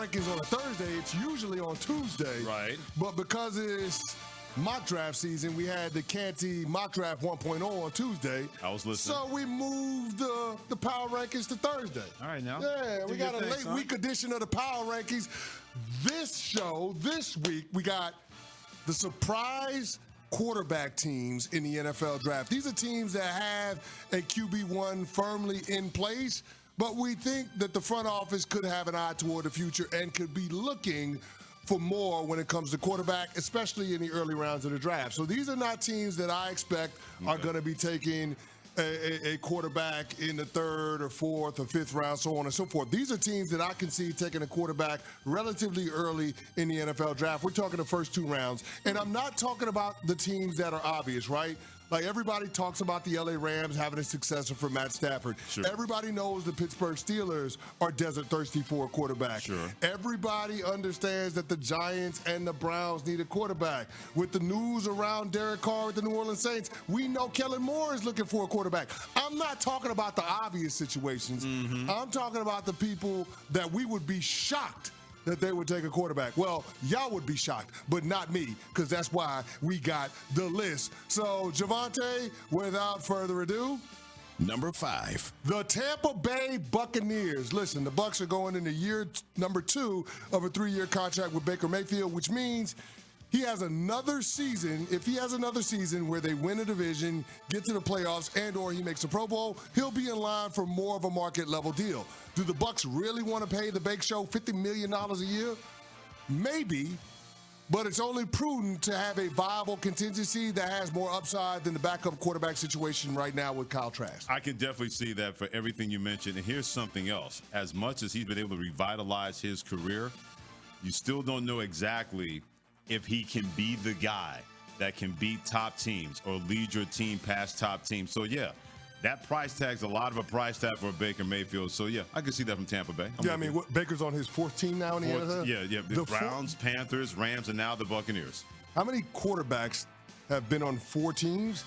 rankings on a Thursday. It's usually on Tuesday. Right. But because it's mock draft season, we had the Canty mock draft 1.0 on Tuesday. I was listening. So we moved the power rankings to Thursday. All right, now. Yeah, we got a late week edition of the power rankings. This week, we got the surprise quarterback teams in the NFL draft. These are teams that have a QB1 firmly in place, but we think that the front office could have an eye toward the future and could be looking for more when it comes to quarterback, especially in the early rounds of the draft. So these are not teams that I expect are going to be taking a quarterback in the third or fourth or fifth round, so on and so forth. These are teams that I can see taking a quarterback relatively early in the NFL draft. We're talking the first 2 rounds. And I'm not talking about the teams that are obvious, right? Like everybody talks about the LA Rams having a successor for Matt Stafford. Sure. Everybody knows the Pittsburgh Steelers are desert thirsty for a quarterback. Sure. Everybody understands that the Giants and the Browns need a quarterback. With the news around Derek Carr with the New Orleans Saints, we know Kellen Moore is looking for a quarterback. I'm not talking about the obvious situations. I'm talking about the people that we would be shocked that they would take a quarterback. Well, y'all would be shocked, but not me, because that's why we got the list. So, Javante, without further ado, number 5. the Tampa Bay Buccaneers. Listen, the Bucs are going into year number 2 of a 3-year contract with Baker Mayfield, which means he has another season. If he has another season where they win a division, get to the playoffs, and or he makes a Pro Bowl, he'll be in line for more of a market level deal. Do the Bucs really want to pay the Bake Show $50 million a year? Maybe, but it's only prudent to have a viable contingency that has more upside than the backup quarterback situation right now with Kyle Trask. I can definitely see that for everything you mentioned. And here's something else. As much as he's been able to revitalize his career, you still don't know exactly if he can be the guy that can beat top teams or lead your team past top teams. So, yeah, that price tag's a lot of a price tag for Baker Mayfield. So, yeah, I can see that from Tampa Bay. Baker's on his 4th team now in the NFL? Yeah. The Browns, Panthers, Rams, and now the Buccaneers. How many quarterbacks have been on 4 teams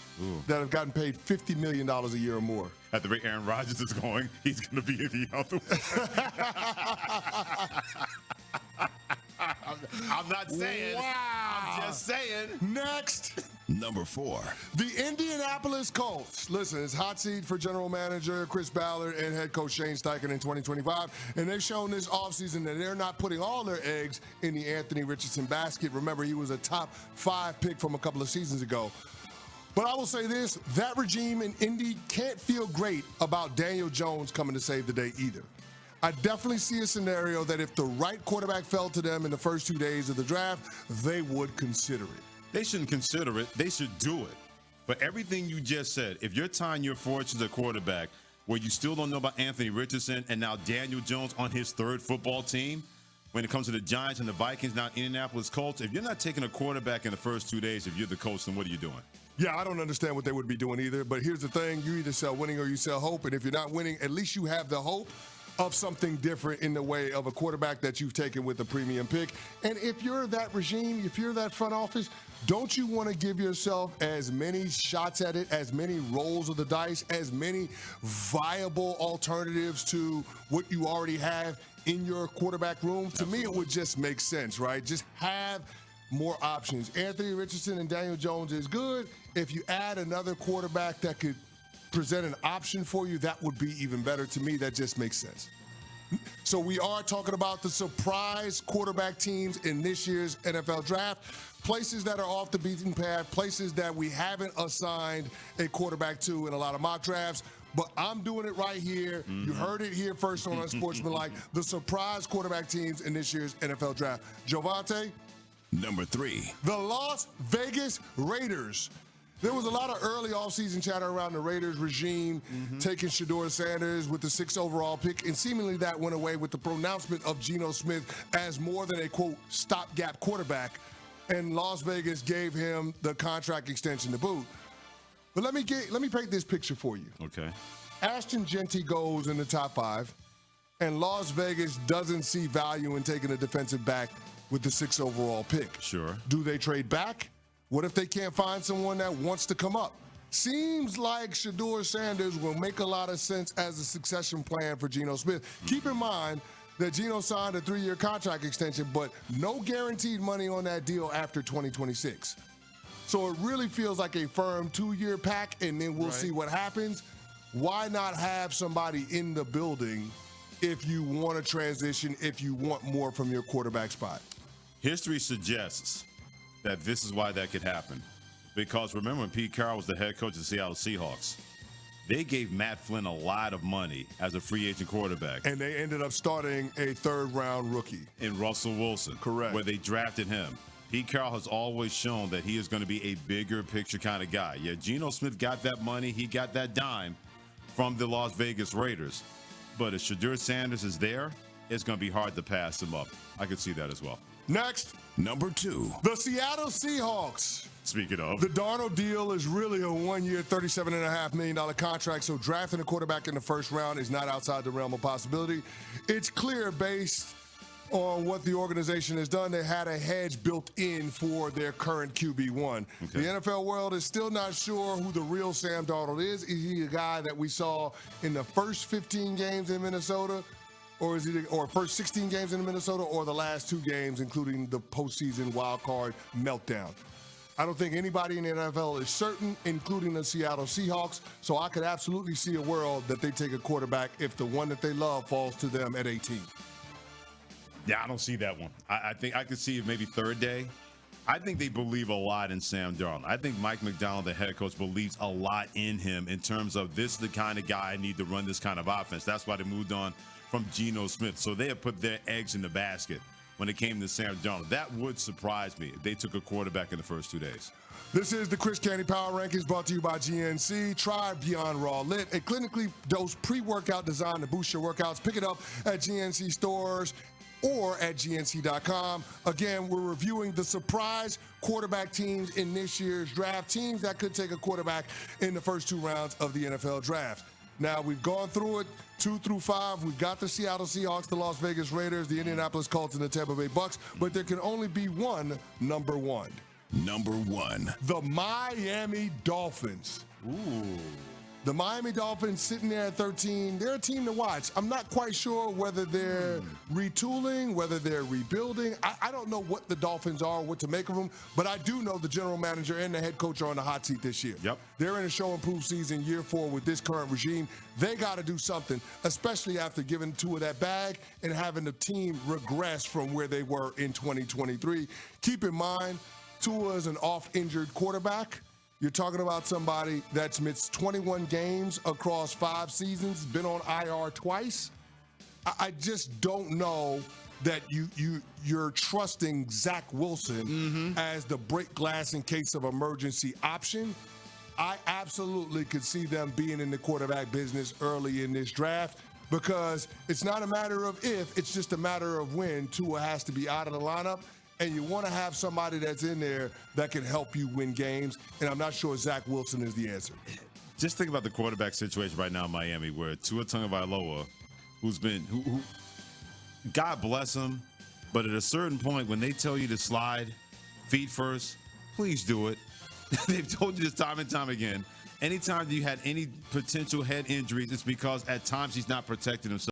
that have gotten paid $50 million a year or more? At the rate Aaron Rodgers is going, he's going to be the other one. I'm not saying. Wow. I'm just saying. Next. Number 4. The Indianapolis Colts. Listen, it's hot seat for general manager Chris Ballard and head coach Shane Steichen in 2025. And they've shown this offseason that they're not putting all their eggs in the Anthony Richardson basket. Remember, he was a top 5 pick from a couple of seasons ago. But I will say this, that regime in Indy can't feel great about Daniel Jones coming to save the day either. I definitely see a scenario that if the right quarterback fell to them in the first 2 days of the draft, they would consider it. They shouldn't consider it. They should do it. But everything you just said, if you're tying your fortunes at quarterback where you still don't know about Anthony Richardson and now Daniel Jones on his 3rd football team, when it comes to the Giants and the Vikings, now Indianapolis Colts, if you're not taking a quarterback in the first 2 days, if you're the coach, then what are you doing? Yeah, I don't understand what they would be doing either. But here's the thing. You either sell winning or you sell hope. And if you're not winning, at least you have the hope of something different in the way of a quarterback that you've taken with a premium pick. And if you're that regime, if you're that front office, don't you want to give yourself as many shots at it, as many rolls of the dice, as many viable alternatives to what you already have in your quarterback room? Absolutely. To me, it would just make sense, right? Just have more options. Anthony Richardson and Daniel Jones is good. If you add another quarterback that could present an option for you, that would be even better. To me, that just makes sense. So we are talking about the surprise quarterback teams in this year's NFL draft. Places that are off the beaten path, places that we haven't assigned a quarterback to in a lot of mock drafts. But I'm doing it right here. You heard it here first on Unsportsmanlike. The surprise quarterback teams in this year's NFL draft. Javante? Number 3. The Las Vegas Raiders. There was a lot of early offseason chatter around the Raiders regime taking Shedeur Sanders with the 6th overall pick, and seemingly that went away with the pronouncement of Geno Smith as more than a, quote, stopgap quarterback, and Las Vegas gave him the contract extension to boot. But let me paint this picture for you. Okay. Ashton Genty goes in the top 5, and Las Vegas doesn't see value in taking a defensive back with the 6th overall pick. Sure. Do they trade back? What if they can't find someone that wants to come up? Seems like Shedeur Sanders will make a lot of sense as a succession plan for Geno Smith. Keep in mind that Geno signed a 3-year contract extension, but no guaranteed money on that deal after 2026. So it really feels like a firm 2-year pack, and then we'll see what happens. Why not have somebody in the building if you want to transition, if you want more from your quarterback spot? History suggests that this is why that could happen. Because remember when Pete Carroll was the head coach of the Seattle Seahawks, they gave Matt Flynn a lot of money as a free agent quarterback. And they ended up starting a 3rd-round rookie. In Russell Wilson. Correct. Where they drafted him. Pete Carroll has always shown that he is going to be a bigger picture kind of guy. Yeah, Geno Smith got that money. He got that dime from the Las Vegas Raiders. But if Shedeur Sanders is there, it's going to be hard to pass him up. I could see that as well. Next. Number 2. The Seattle Seahawks. Speaking of. The Darnold deal is really a 1-year, $37.5 million contract, so drafting a quarterback in the first round is not outside the realm of possibility. It's clear based on what the organization has done, they had a hedge built in for their current QB1. Okay. The NFL world is still not sure who the real Sam Darnold is. Is he a guy that we saw in the first 15 games in Minnesota? Or is he, or first 16 games in Minnesota, or the last 2 games, including the postseason wild card meltdown? I don't think anybody in the NFL is certain, including the Seattle Seahawks. So I could absolutely see a world that they take a quarterback if the one that they love falls to them at 18. Yeah, I don't see that one. I think I could see it maybe 3rd day. I think they believe a lot in Sam Darnold. I think Mike McDonald, the head coach, believes a lot in him in terms of this is the kind of guy I need to run this kind of offense. That's why they moved on from Geno Smith. So they have put their eggs in the basket when it came to Sam Darnold. That would surprise me if they took a quarterback in the first 2 days. This is the Chris Canty Power Rankings brought to you by GNC. Try Beyond Raw Lit, a clinically dosed pre-workout designed to boost your workouts. Pick it up at GNC stores or at GNC.com. Again, we're reviewing the surprise quarterback teams in this year's draft, teams that could take a quarterback in the first 2 rounds of the NFL draft. Now, we've gone through it 2 through 5. We've got the Seattle Seahawks, the Las Vegas Raiders, the Indianapolis Colts, and the Tampa Bay Bucks, but there can only be one number 1. Number 1. The Miami Dolphins. Ooh. The Miami Dolphins sitting there at 13, they're a team to watch. I'm not quite sure whether they're retooling, whether they're rebuilding. I don't know what the Dolphins are, what to make of them, but I do know the general manager and the head coach are on the hot seat this year. Yep. They're in a show-and-prove season, year 4 with this current regime. They got to do something, especially after giving Tua that bag and having the team regress from where they were in 2023. Keep in mind, Tua is an off-injured quarterback. You're talking about somebody that's missed 21 games across 5 seasons, been on IR twice. I just don't know that you're trusting Zach Wilson as the break glass in case of emergency option. I absolutely could see them being in the quarterback business early in this draft because it's not a matter of if, it's just a matter of when Tua has to be out of the lineup. And you want to have somebody that's in there that can help you win games. And I'm not sure Zach Wilson is the answer. Just think about the quarterback situation right now in Miami where Tua Tagovailoa, who God bless him, but at a certain point when they tell you to slide feet first, please do it. They've told you this time and time again. Anytime you had any potential head injuries, it's because at times he's not protecting himself.